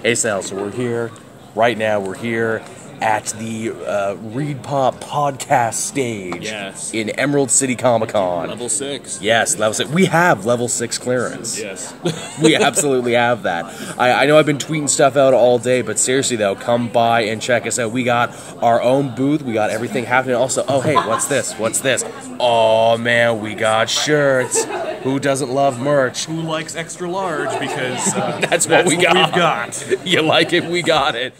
Hey Sal, so we're here, right now we're here at the Reed Pop podcast stage. Yes. In Emerald City Comic Con. Level 6. Yes, level 6. We have level 6 clearance. Yes. We absolutely have that. I know I've been tweeting stuff out all day, but seriously though, come by and check us out. We got our own booth, we got everything happening. Also, oh hey, what's this? What's this? Oh man, we got shirts. Who doesn't love merch? Who likes extra large? Because that's what we got. We've got. You like it? We got it.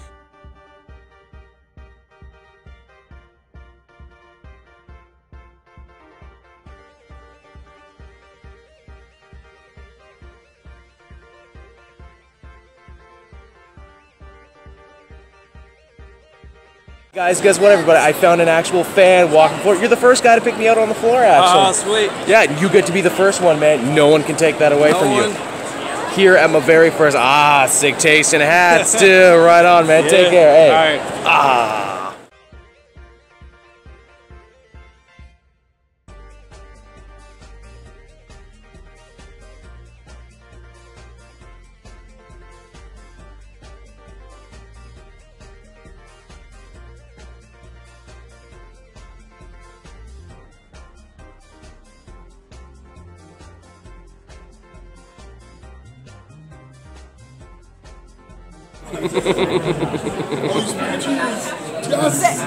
Guys, guess what, everybody? I found an actual fan walking the floor. You're the first guy to pick me out on the floor, actually. Oh, sweet. Yeah, you get to be the first one, man. No one can take that away from you. Here at my very first... sick taste in hats, too. Right on, man. Yeah. Take care. Hey. All right.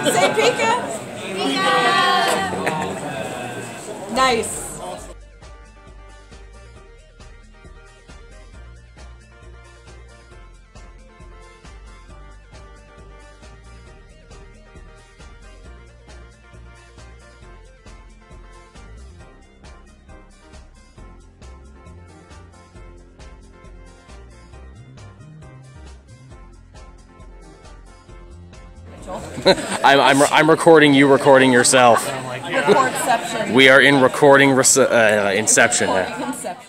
Say Pika. Pika. Nice. I'm recording you recording yourself. Recordception. We are in recording inception. Inception.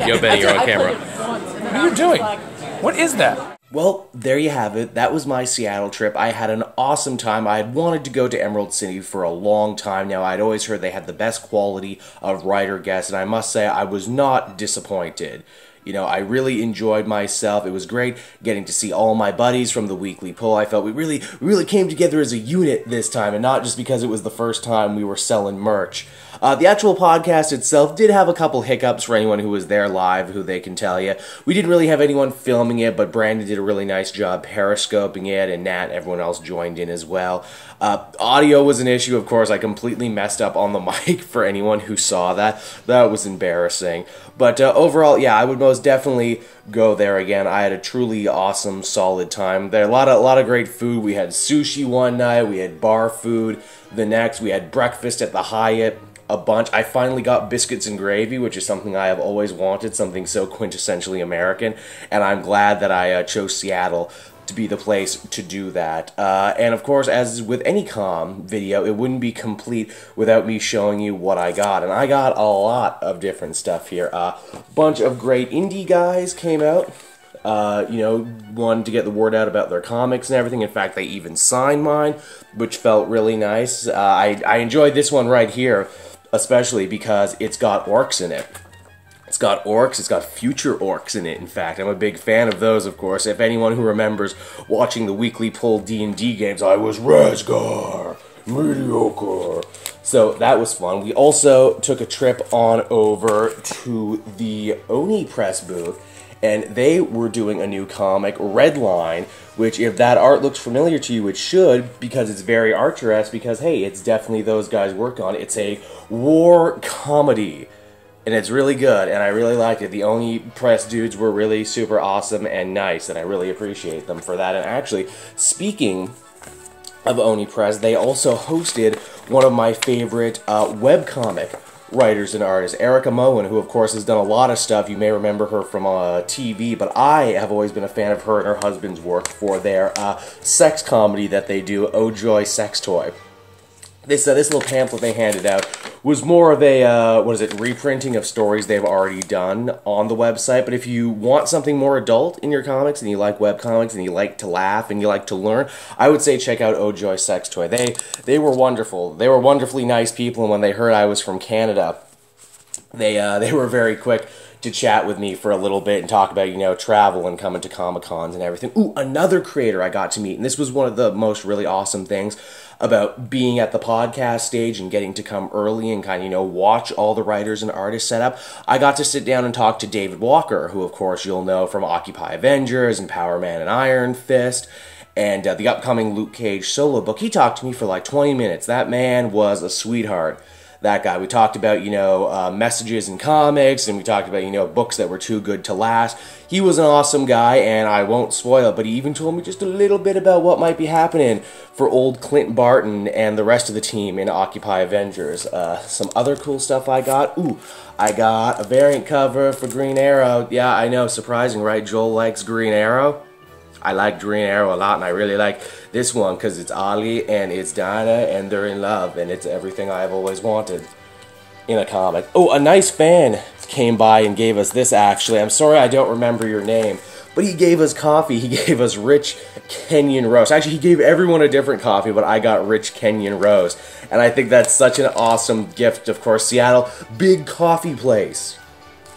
Yo, Benny, you're on camera. What are you doing? What is that? Well, there you have it. That was my Seattle trip. I had an awesome time. I had wanted to go to Emerald City for a long time now. I'd always heard they had the best quality of writer guests, and I must say I was not disappointed. You know, I really enjoyed myself. It was great getting to see all my buddies from the weekly pull. I felt we really came together as a unit this time, and not just because it was the first time we were selling merch. The actual podcast itself did have a couple hiccups for anyone who was there live, who they can tell you. We didn't really have anyone filming it, but Brandon did a really nice job periscoping it, and Nat and everyone else joined in as well. Audio was an issue, of course. I completely messed up on the mic for anyone who saw that. That was embarrassing. But overall, yeah, I would most definitely go there again. I had a truly awesome, solid time. There a lot of great food. We had sushi one night. We had bar food the next. We had breakfast at the Hyatt. A bunch. I finally got biscuits and gravy, which is something I have always wanted, something so quintessentially American, and I'm glad that I chose Seattle to be the place to do that. And of course, as with any comm video, it wouldn't be complete without me showing you what I got. And I got a lot of different stuff here. A bunch of great indie guys came out. You know, wanted to get the word out about their comics and everything. In fact, they even signed mine, which felt really nice. I enjoyed this one right here, especially because it's got orcs in it. It's got orcs, it's got future orcs in it, in fact. I'm a big fan of those, of course. If anyone who remembers watching the weekly pull D&D games, I was Razgar, mediocre. So that was fun. We also took a trip on over to the Oni Press booth, and they were doing a new comic, Redline, which, if that art looks familiar to you, it should, because it's very Archer-esque, because, hey, it's definitely those guys' work on it. It's a war comedy, and it's really good, and I really liked it. The Oni Press dudes were really super awesome and nice, and I really appreciate them for that. And actually, speaking of Oni Press, they also hosted one of my favorite webcomic writers and artists, Erica Moen, who of course has done a lot of stuff. You may remember her from TV, but I have always been a fan of her and her husband's work for their sex comedy that they do, Oh Joy Sex Toy. This little pamphlet they handed out was more of a, reprinting of stories they've already done on the website. But if you want something more adult in your comics, and you like webcomics, and you like to laugh, and you like to learn, I would say check out Oh Joy Sex Toy. They were wonderful. They were wonderfully nice people, and when they heard I was from Canada, they were very quick to chat with me for a little bit and talk about, travel and coming to Comic-Cons and everything. Ooh, another creator I got to meet, and this was one of the most really awesome things about being at the podcast stage and getting to come early and kind of, watch all the writers and artists set up. I got to sit down and talk to David Walker, who, of course, you'll know from Occupy Avengers and Power Man and Iron Fist, and the upcoming Luke Cage solo book. He talked to me for like 20 minutes. That man was a sweetheart. That guy. We talked about, messages in comics, and we talked about, books that were too good to last. He was an awesome guy, and I won't spoil it, but he even told me just a little bit about what might be happening for old Clint Barton and the rest of the team in Occupy Avengers. Some other cool stuff I got. Ooh, I got a variant cover for Green Arrow. Yeah, I know, surprising, right? Joel likes Green Arrow. I like Green Arrow a lot, and I really like this one because it's Ollie and it's Dinah, and they're in love, and it's everything I've always wanted in a comic. Oh, a nice fan came by and gave us this, actually. I'm sorry I don't remember your name, but he gave us coffee. He gave us Rich Kenyan Roast. Actually, he gave everyone a different coffee, but I got Rich Kenyan Roast, and I think that's such an awesome gift. Of course, Seattle, big coffee place.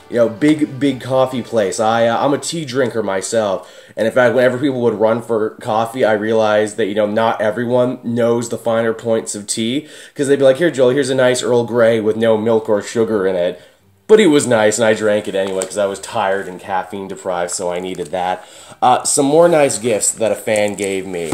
Big coffee place. I'm a tea drinker myself, and in fact, whenever people would run for coffee, I realized that, not everyone knows the finer points of tea, because they'd be like, here, Joel, here's a nice Earl Grey with no milk or sugar in it. But it was nice, and I drank it anyway, because I was tired and caffeine deprived, so I needed that. Some more nice gifts that a fan gave me.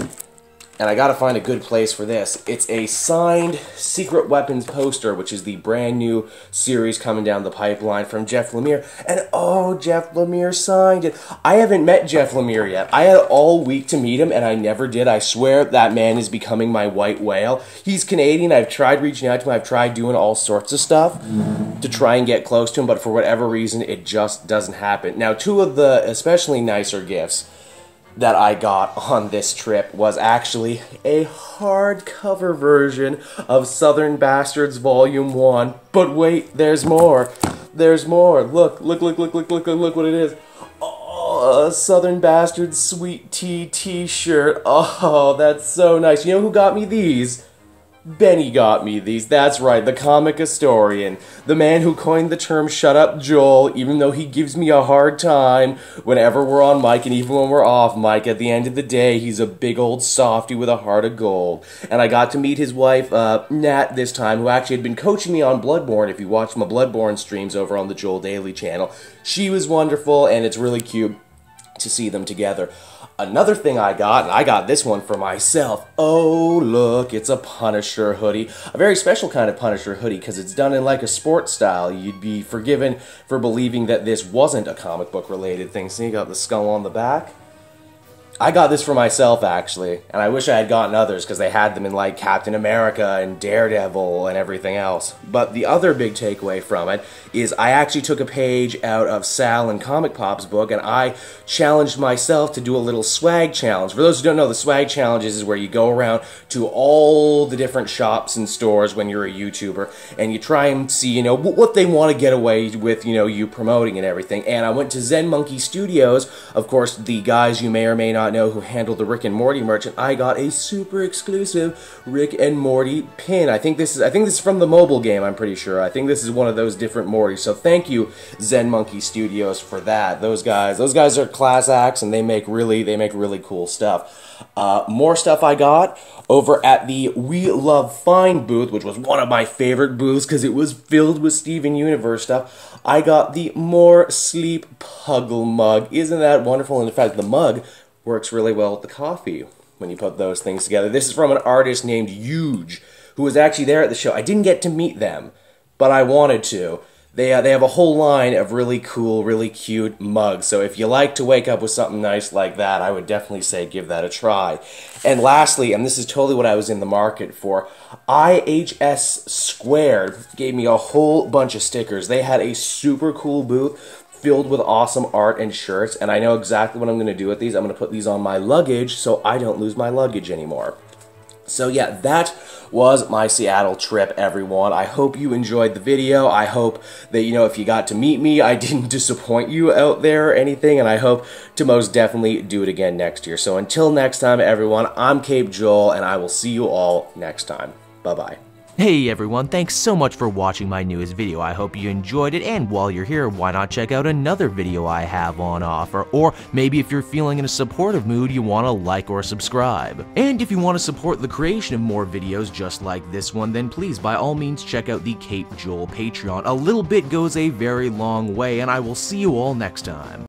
And I gotta find a good place for this. It's a signed Secret Weapons poster, which is the brand new series coming down the pipeline from Jeff Lemire. And oh, Jeff Lemire signed it. I haven't met Jeff Lemire yet. I had all week to meet him, and I never did. I swear that man is becoming my white whale. He's Canadian. I've tried reaching out to him. I've tried doing all sorts of stuff to try and get close to him, but for whatever reason, it just doesn't happen. Now, two of the especially nicer gifts that I got on this trip was actually a hardcover version of Southern Bastards Volume 1. But wait, there's more. There's more. Look what it is. Oh, a Southern Bastards Sweet Tea t-shirt. Oh, that's so nice. You know who got me these? Benny got me these. That's right, the comic historian. The man who coined the term "Shut Up, Joel," even though he gives me a hard time whenever we're on mic and even when we're off mic. At the end of the day, he's a big old softy with a heart of gold. And I got to meet his wife, Nat, this time, who actually had been coaching me on Bloodborne. If you watch my Bloodborne streams over on the Joel Daily channel, she was wonderful, and it's really cute to see them together. Another thing I got, and I got this one for myself. Oh, look, it's a Punisher hoodie. A very special kind of Punisher hoodie because it's done in like a sports style. You'd be forgiven for believing that this wasn't a comic book related thing. See, you got the skull on the back. I got this for myself, actually, and I wish I had gotten others because they had them in like Captain America and Daredevil and everything else. But the other big takeaway from it is I actually took a page out of Sal and Comic Pop's book, and I challenged myself to do a little swag challenge. For those who don't know, the swag challenges is where you go around to all the different shops and stores when you're a YouTuber, and you try and see, what they want to get away with, you promoting and everything. And I went to Zen Monkey Studios, of course, the guys you may or may not know who handled the Rick and Morty merch, and I got a super exclusive Rick and Morty pin. I think this is from the mobile game, I'm pretty sure. I think this is one of those different Mortys. So thank you, Zen Monkey Studios, for that. Those guys are class acts, and they make really cool stuff. More stuff I got over at the We Love Fine booth, which was one of my favorite booths because it was filled with Steven Universe stuff. I got the More Sleep Puggle mug. Isn't that wonderful? And in fact, the mug works really well with the coffee when you put those things together. This is from an artist named Huge, who was actually there at the show. I didn't get to meet them, but I wanted to. They have a whole line of really cool, really cute mugs. So if you like to wake up with something nice like that, I would definitely say give that a try. And lastly, and this is totally what I was in the market for, IHS Squared gave me a whole bunch of stickers. They had a super cool booth filled with awesome art and shirts, and I know exactly what I'm going to do with these. I'm going to put these on my luggage so I don't lose my luggage anymore. So yeah, that was my Seattle trip, everyone. I hope you enjoyed the video. I hope that, if you got to meet me, I didn't disappoint you out there or anything, and I hope to most definitely do it again next year. So until next time, everyone, I'm Cape Joel, and I will see you all next time. Bye-bye. Hey everyone, thanks so much for watching my newest video. I hope you enjoyed it, and while you're here, why not check out another video I have on offer, or maybe if you're feeling in a supportive mood, you want to like or subscribe. And if you want to support the creation of more videos just like this one, then please by all means check out the Cape Joel Patreon. A little bit goes a very long way, and I will see you all next time.